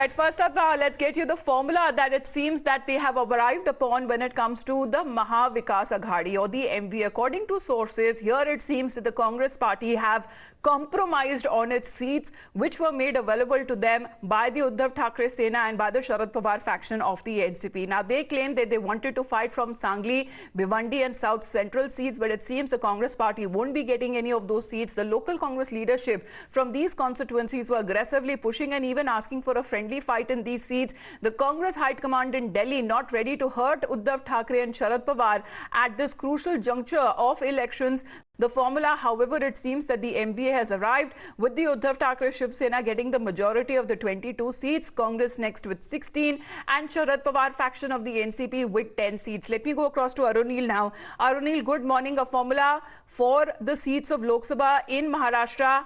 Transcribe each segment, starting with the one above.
Right, first up, let's get you the formula that it seems that they have arrived upon when it comes to the Maha Vikas Aghadi or the MV. According to sources, here it seems that the Congress party have compromised on its seats, which were made available to them by the Uddhav Thackeray Sena and by the Sharad Pawar faction of the NCP. Now, they claim that they wanted to fight from Sangli, Bhiwandi and South Central seats, but it seems the Congress party won't be getting any of those seats. The local Congress leadership from these constituencies were aggressively pushing and even asking for a friendly fight in these seats. The Congress High Command in Delhi not ready to hurt Uddhav Thackeray and Sharad Pawar at this crucial juncture of elections. The formula, however, it seems that the MVA has arrived with the Uddhav Thackeray Shiv Sena getting the majority of the 22 seats, Congress next with 16 and Sharad Pawar faction of the NCP with 10 seats. Let me go across to Arunil now. Arunil, good morning. A formula for the seats of Lok Sabha in Maharashtra.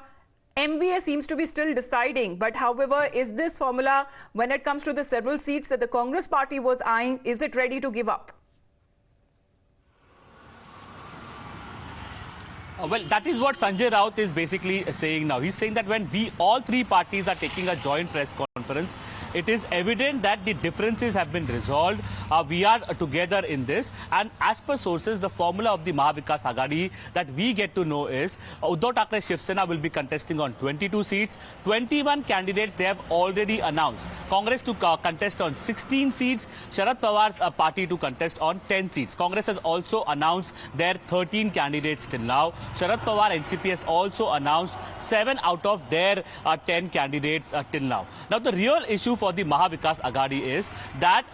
MVA seems to be still deciding, but however, is this formula, when it comes to the several seats that the Congress party was eyeing, is it ready to give up? Well, that is what Sanjay Raut is basically saying now. He's saying that when all three parties are taking a joint press conference, it is evident that the differences have been resolved. We are together in this. And as per sources, the formula of the Maha Vikas Aghadi that we get to know is Uddhav Thackeray Shiv Sena will be contesting on 22 seats. 21 candidates they have already announced. Congress to contest on 16 seats. Sharad Pawar's party to contest on 10 seats. Congress has also announced their 13 candidates till now. Sharad Pawar NCP has also announced 7 out of their 10 candidates till now. Now, the real issue for the Maha Vikas Aghadi is that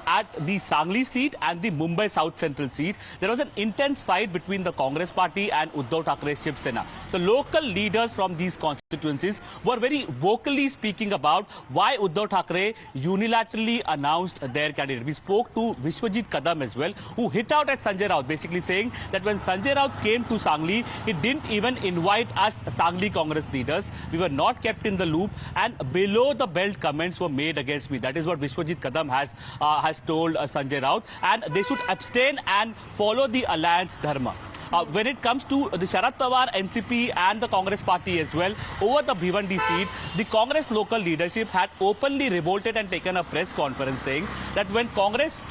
at the Sangli seat and the Mumbai South Central seat, there was an intense fight between the Congress party and Uddhav Thackeray Shiv Sena. The local leaders from these constituencies were very vocally speaking about why Uddhav Thackeray unilaterally announced their candidate. We spoke to Vishwajit Kadam as well, who hit out at Sanjay Raut, basically saying that when Sanjay Raut came to Sangli, he didn't even invite us Sangli Congress leaders. We were not kept in the loop, and below the belt comments were made against me. That is what Vishwajit Kadam has told Sanjay Raut, and they should abstain and follow the alliance dharma. When it comes to the Sharad Pawar NCP and the Congress party as well, over the Bhiwandi seat, the Congress local leadership had openly revolted and taken a press conference saying that when Congress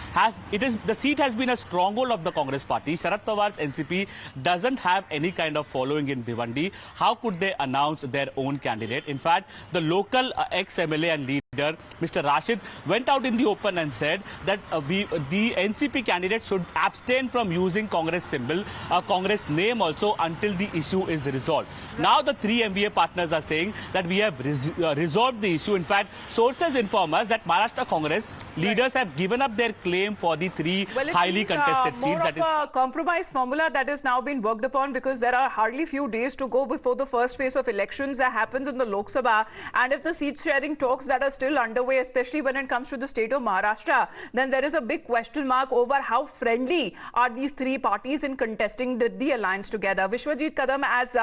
the seat has been a stronghold of the Congress party. Sharad Pawar's NCP doesn't have any kind of following in Bhiwandi. How could they announce their own candidate? In fact, the local ex-MLA and leader, Mr. Rashid, went out in the open and said that the NCP candidate should abstain from using Congress symbol, Congress name also, until the issue is resolved. Now the three MVA partners are saying that we have resolved the issue. In fact, sources inform us that Maharashtra Congress leaders have given up their claim for the three highly contested seats. That is a compromise formula that has now been worked upon, because there are hardly few days to go before the first phase of elections that happens in the Lok Sabha. And if the seat sharing talks that are still underway, especially when it comes to the state of Maharashtra, then there is a big question mark over how friendly are these three parties in contesting the alliance together. Vishwajit Kadam, as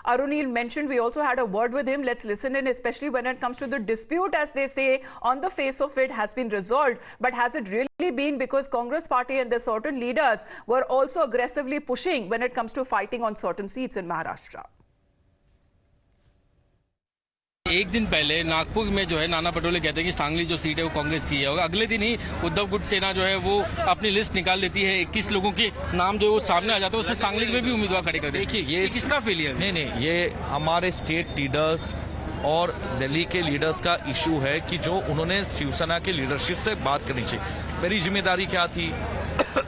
Arunil mentioned, we also had a word with him. Let's listen in, especially when it comes to the dispute, as they say, on the face of it has been resolved. But has it really been because Congress party and the certain leaders were also aggressively pushing when it comes to fighting on certain seats in Maharashtra? एक दिन पहले नागपुर में जो है नाना पटोले कहते हैं कि सांगली जो सीट है वो कांग्रेस की है, और अगले दिन ही उद्धव गुट सेना जो है वो अपनी लिस्ट निकाल देती है। 21 लोगों के नाम जो वो सामने आ जाता है, उसमें सांगली में भी उम्मीदवार खड़े कर देते हैं। ये किसका फेलियर? नहीं, ये हमारे स्टेट लीडर्स और दिल्ली के लीडर्स का इशू है कि जो उन्होंने शिवसेना के लीडरशिप से बात करनी चाहिए। मेरी जिम्मेदारी क्या थी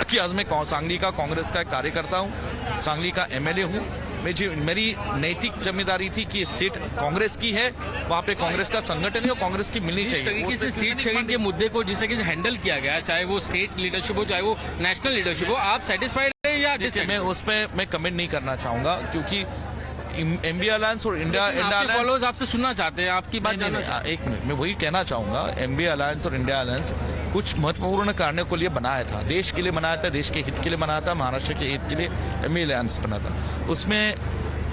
कि आज मैं सांगली का कांग्रेस का कार्यकर्ता हूँ, सांगली का MLA हूँ। मेरी नैतिक जिम्मेदारी थी कि सीट कांग्रेस की है, वहाँ पे कांग्रेस का संगठन है और कांग्रेस की मिलनी चाहिए। तरीके से सीट शेयरिंग के मुद्दे को जिस तरीके से हैंडल किया गया, चाहे वो स्टेट लीडरशिप हो चाहे वो नेशनल लीडरशिप हो, आप सेटिस्फाइड हैं या डिससेटिस्फाइड? मैं उस पर मैं कमेंट नहीं करना चाहूंगा, क्योंकि MVA अलायंस और इंडिया अलायंस आपसे सुनना चाहते हैं, आपकी बात जानना। एक मिनट, मैं वही कहना चाहूंगा, MVA अलायंस और इंडिया अलायंस कुछ महत्वपूर्ण कारणों के लिए बनाया था, देश के लिए बनाया था, देश के हित के लिए बनाया था, महाराष्ट्र के हित के लिए MVA अलायंस बना था। उसमें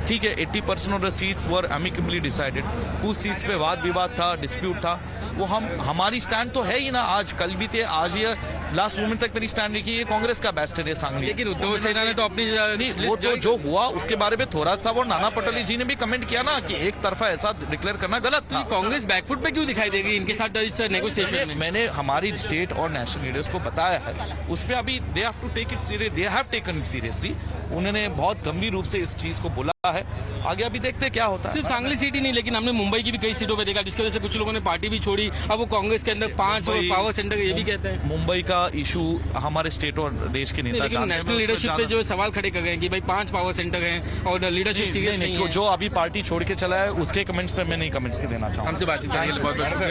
ठीक है 80% of the seats were amicably decided, कुछ सीट्स पे वाद विवाद था, डिस्प्यूट था, वो हमारी स्टैंड तो है ही ना, आज कल भी थे, आज ये लास्ट मोमेंट तक मेरी स्टैंड रही कि ये कांग्रेस का बेस्ट है सांगली। लेकिन उद्धव सेना ने तो अपनी नहीं, वो तो जो हुआ उसके बारे में थोरात साहब और नाना पटोले जी ने भी कमेंट किया ना कि एक तरफा ऐसा डिक्लेयर करना गलत था। कांग्रेस बैकफुट पे क्यों दिखाई देगी इनके साथ नेगोशिएशन में? मैंने हमारी स्टेट और नेशनल लीडर्स को बताया है, उस पर अभी they have to take it serious, they have taken it seriously, उन्होंने बहुत गंभीर रूप से इस चीज को बोला है, आगे अभी देखते क्या होता है। सिर्फ सांगली सीट ही नहीं, लेकिन हमने मुंबई की भी कई सीटों पे देखा, जिसकी वजह से कुछ लोगों ने पार्टी भी छोड़ी, अब वो कांग्रेस के अंदर 5 पावर सेंटर ये भी कहते हैं। मुंबई का इशू हमारे स्टेट और देश के नेता, लेकिन नेशनल लीडरशिप पे जो सवाल खड़े कर गए हैं कि भाई 5 पावर सेंटर हैं और लीडरशिप सीरियस नहीं है। जो अभी पार्टी छोड़ के चला है उसके कमेंट्स पे मैं नहीं कमेंट्स के देना चाहूँगा। हमसे बातचीत करने के लिए बहुत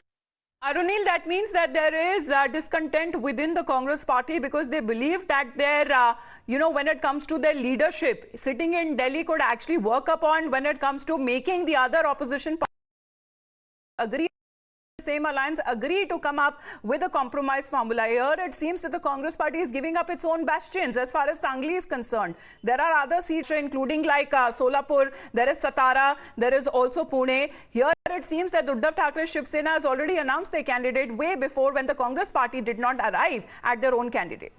Arunil, that means that there is discontent within the Congress party because they believe that their, when it comes to their leadership, sitting in Delhi could actually work upon when it comes to making the other opposition agree. Same alliance agree to come up with a compromise formula. Here it seems that the Congress party is giving up its own bastions as far as Sangli is concerned. There are other seats including like Solapur, there is Satara, there is also Pune. Here it seems that Uddhav Thackeray Shiv Sena has already announced their candidate way before when the Congress party did not arrive at their own candidate.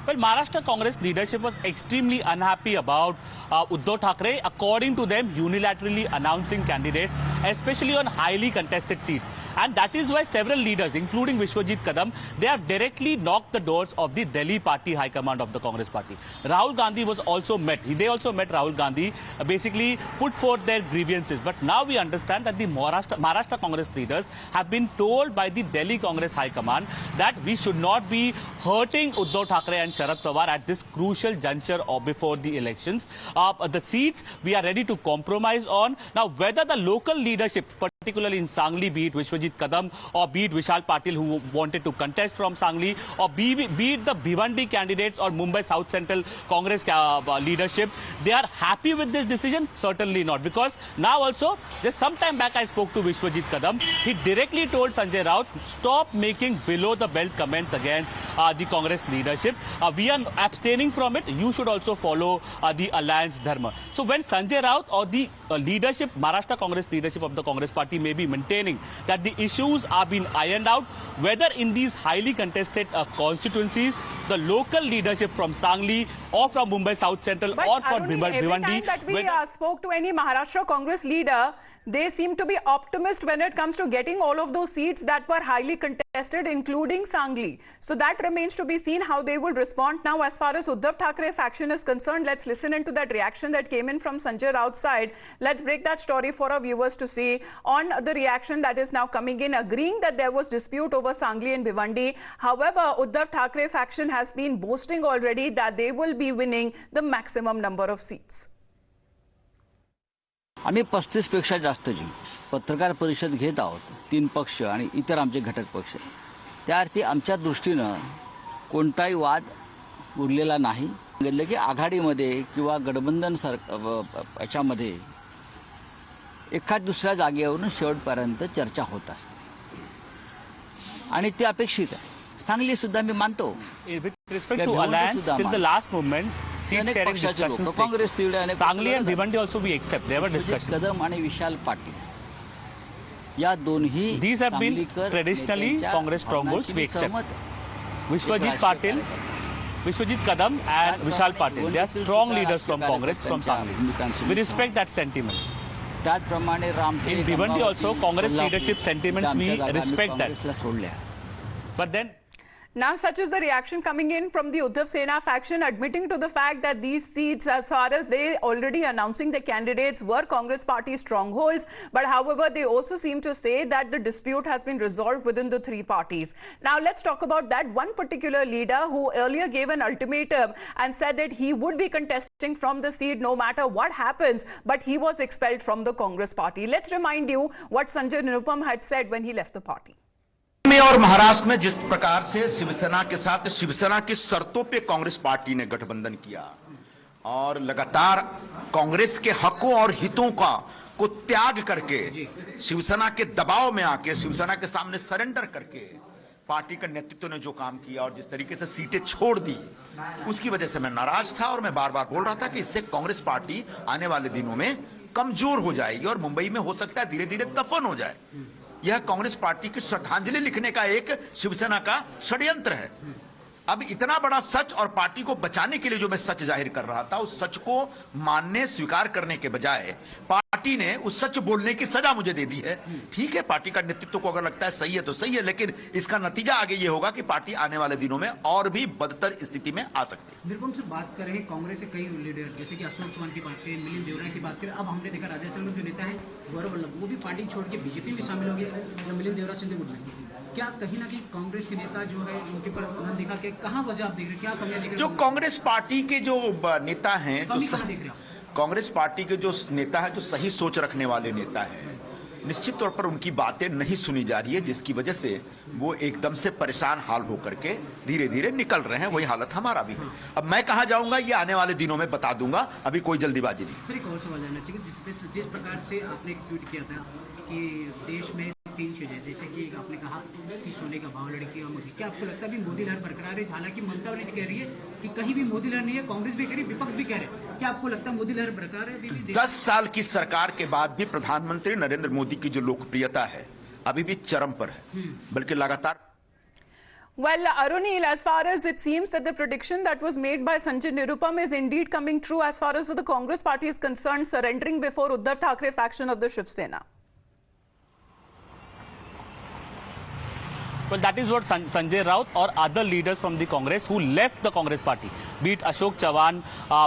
Well, Maharashtra Congress leadership was extremely unhappy about Uddhav Thackeray, according to them, unilaterally announcing candidates, especially on highly contested seats. And that is why several leaders, including Vishwajit Kadam, they have directly knocked the doors of the Delhi party high command of the Congress party. Rahul Gandhi was also met. They also met Rahul Gandhi, basically put forth their grievances. But now we understand that the Maharashtra Congress leaders have been told by the Delhi Congress high command that we should not be hurting Uddhav Thackeray and Sharad Pawar at this crucial juncture or before the elections. The seats we are ready to compromise on. Now, whether the local leadership, particularly in Sangli, be it Vishwajit Kadam or be it Vishal Patil, who wanted to contest from Sangli, or be it the Bhiwandi candidates or Mumbai South Central Congress leadership, they are happy with this decision? Certainly not. Because now also, just some time back I spoke to Vishwajit Kadam. He directly told Sanjay Raut, stop making below the belt comments against the Congress leadership. We are abstaining from it. You should also follow the alliance dharma. So when Sanjay Raut or the leadership, Maharashtra Congress leadership of the Congress party may be maintaining that the issues are being ironed out, whether in these highly contested constituencies, the local leadership from Sangli or from Mumbai South Central but or for Arunil, Bhiwandi. Every time that we spoke to any Maharashtra Congress leader, they seem to be optimist when it comes to getting all of those seats that were highly contested, including Sangli. So that remains to be seen how they will respond. Now, as far as Uddhav Thackeray faction is concerned, let's listen into that reaction that came in from Sanjay Raut's side. Let's break that story for our viewers to see on the reaction that is now coming in, agreeing that there was dispute over Sangli and Bhiwandi. However, Uddhav Thackeray faction has been boasting already that they will be winning the maximum number of seats. आम्ही 35 पेक्षा जास्त जी पत्रकार परिषद घेत आहोत, 3 पक्ष आणि इतर आमचे घटक पक्ष. त्या अर्थी आमच्या दृष्टीनं कोणताही वाद उरलेला नाही. सांगितलं की आघाडीमध्ये किंवा गठबंधन याच्यामध्ये एखाद दुसऱ्या जागेवरून शेवटपर्यंत चर्चा होत असते आणि ते अपेक्षित आहे. सांगली सुद्धा मी मानतो. With respect to alliance, till the last moment, seat sharing discussions take. Sangli and Bhiwandi also we accept. There were discussions. कदम आणि विशाल पाटील या दोन्ही These have been traditionally Congress strongholds. We accept. Vishwajit Patil, Vishwajit Kadam and Vishal Patil. They are strong leaders from Congress, from Sangli. We respect that sentiment. त्याचप्रमाणे Ramtek In Bhiwandi also, Congress leadership sentiments, we respect that. But then, now, such is the reaction coming in from the Uddhav Sena faction, admitting to the fact that these seats, as far as they already announcing the candidates, were Congress party strongholds. But however, they also seem to say that the dispute has been resolved within the 3 parties. Now, let's talk about that one particular leader who earlier gave an ultimatum and said that he would be contesting from the seat no matter what happens, but he was expelled from the Congress party. Let's remind you what Sanjay Nirupam had said when he left the party. में और महाराष्ट्र में जिस प्रकार से शिवसेना के साथ शिवसेना की शर्तों पे कांग्रेस पार्टी ने गठबंधन किया और लगातार कांग्रेस के हकों और हितों को त्याग करके शिवसेना के दबाव में आके शिवसेना के सामने सरेंडर करके पार्टी का नेतृत्व ने जो काम किया और जिस तरीके से सीटें छोड़ दी, उसकी वजह से मैं नाराज था और मैं बार बार बोल रहा था कि इससे कांग्रेस पार्टी आने वाले दिनों में कमजोर हो जाएगी और मुंबई में हो सकता है धीरे धीरे दफन हो जाए। यह कांग्रेस पार्टी की श्रद्धांजलि लिखने का एक शिवसेना का षड्यंत्र है। अब इतना बड़ा सच और पार्टी को बचाने के लिए जो मैं सच जाहिर कर रहा था, उस सच को मानने स्वीकार करने के बजाय पार्टी ने उस सच बोलने की सजा मुझे दे दी है। ठीक है, पार्टी का नेतृत्व को अगर लगता है सही है तो सही है, लेकिन इसका नतीजा आगे ये होगा कि पार्टी आने वाले दिनों में और भी बदतर स्थिति में आ सकती है। निरुपम से बात कर रहे हैं, कांग्रेस के कई लीडर जैसे कि अशोक चौहान की बात करें, मिलिंद देवरा की बात करें, अब हमने देखा राजस्थान में जो नेता है गौरव वल्लभ, वो भी पार्टी छोड़ के बीजेपी में शामिल हो गया, मिलिंद देवरा सिंधु गुट में। क्या कहीं ना कहीं कांग्रेस के नेता जो है उनके पर उन्होंने देखा कि कहाँ वजह आप देख रहे हैं, क्या कमियां देख रहे हैं? जो कांग्रेस पार्टी के जो नेता हैं, कमी कहाँ देख रहे हैं? कांग्रेस पार्टी के जो नेता है, जो सही सोच रखने वाले नेता हैं, निश्चित तौर पर उनकी बातें नहीं सुनी जा रही है, जिसकी वजह से वो एकदम से परेशान हाल होकर के धीरे धीरे निकल रहे हैं। वही हालत हमारा भी है। अब मैं कहाँ जाऊंगा ये आने वाले दिनों में बता दूंगा, अभी कोई जल्दीबाजी नहीं। सर, एक और सवाल जानना चाहिए, जिस प्रकार से आपने एक ट्वीट किया था कि देश में 3 चीजें, जैसे कि आपने कहा कि सोने का भाव, लड़की और मोदी, क्या आपको लगता है भी मोदी लहर बरकरार है? हालांकि ममता बनर्जी कह रही है कि कहीं भी मोदी लहर नहीं है, कांग्रेस भी कह रही है, विपक्ष भी कह रहे हैं, क्या आपको लगता है मोदी लहर बरकरार है? 10 साल की सरकार के बाद भी प्रधानमंत्री नरेंद्र मोदी की जो लोकप्रियता है अभी भी चरम पर है, बल्कि लगातार। Well, Arunil, as far as it seems that the prediction that was made by Sanjay Nirupam is indeed coming true as far as the Congress party is concerned, surrendering before Uddhav Thackeray faction of the Shiv Sena. Well, that is what Sanjay Raut or other leaders from the Congress who left the Congress party, be it Ashok Chauhan,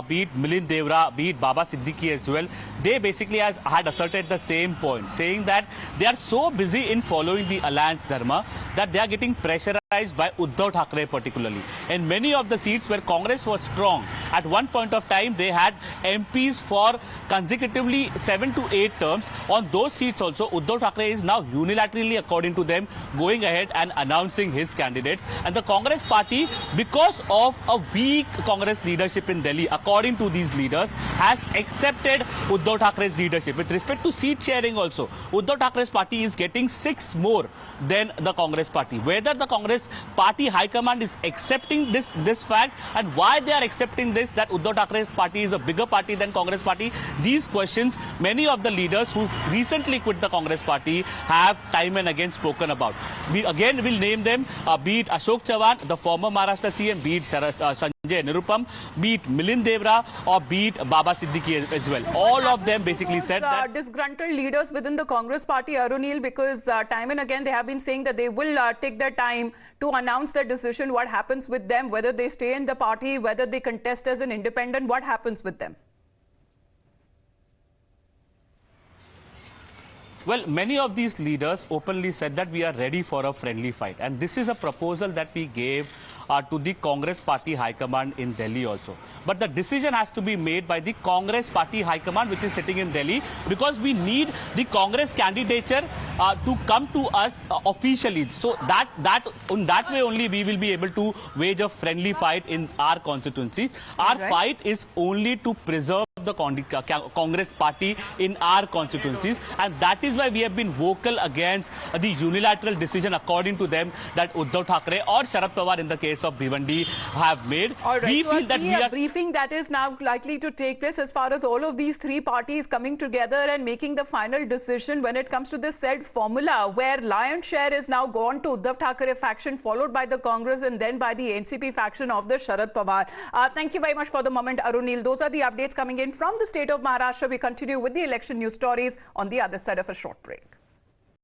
be it Milind Devra, be it Baba Siddiqui as well, they basically had asserted the same point, saying that they are so busy in following the alliance dharma that they are getting pressurized by Uddhav Thackeray particularly. And many of the seats where Congress was strong, at one point of time they had MPs for consecutively 7 to 8 terms. On those seats also, Uddhav Thackeray is now unilaterally, according to them, going ahead and announcing his candidates. And the Congress party, because of a weak Congress leadership in Delhi, according to these leaders, has accepted Uddhav Thackeray's leadership. With respect to seat sharing also, Uddhav Thackeray's party is getting 6 more than the Congress party. Whether the Congress party high command is accepting this fact, and why they are accepting this, that Uddhav Thackeray's party is a bigger party than Congress party, these questions many of the leaders who recently quit the Congress party have time and again spoken about. We again will name them, be it Ashok Chauhan, the former Maharashtra CM, be it Sanjay Nirupam, be it Milind Devra, or be it Baba Siddiqui as well. All of them basically said that disgruntled leaders within the Congress party, Arunil, because time and again they have been saying that they will take their time to announce their decision, what happens with them, whether they stay in the party, whether they contest as an independent, what happens with them? Well, many of these leaders openly said that we are ready for a friendly fight. And this is a proposal that we gave to the Congress party high command in Delhi also. But the decision has to be made by the Congress party high command, which is sitting in Delhi, because we need the Congress candidature to come to us officially. So in that way only we will be able to wage a friendly fight in our constituency. Our fight is only to preserve the Congress party in our constituencies, and that is why we have been vocal against the unilateral decision, according to them, that Uddhav Thackeray or Sharad Pawar in the case of Bhiwandi have made. All right. We so feel that we are briefing that is now likely to take place as far as all of these 3 parties coming together and making the final decision when it comes to this said formula, where lion's share is now gone to Uddhav Thackeray faction, followed by the Congress and then by the NCP faction of the Sharad Pawar. Thank you very much for the moment, Arunil. Those are the updates coming in from the state of Maharashtra. We continue with the election news stories on the other side of a short break.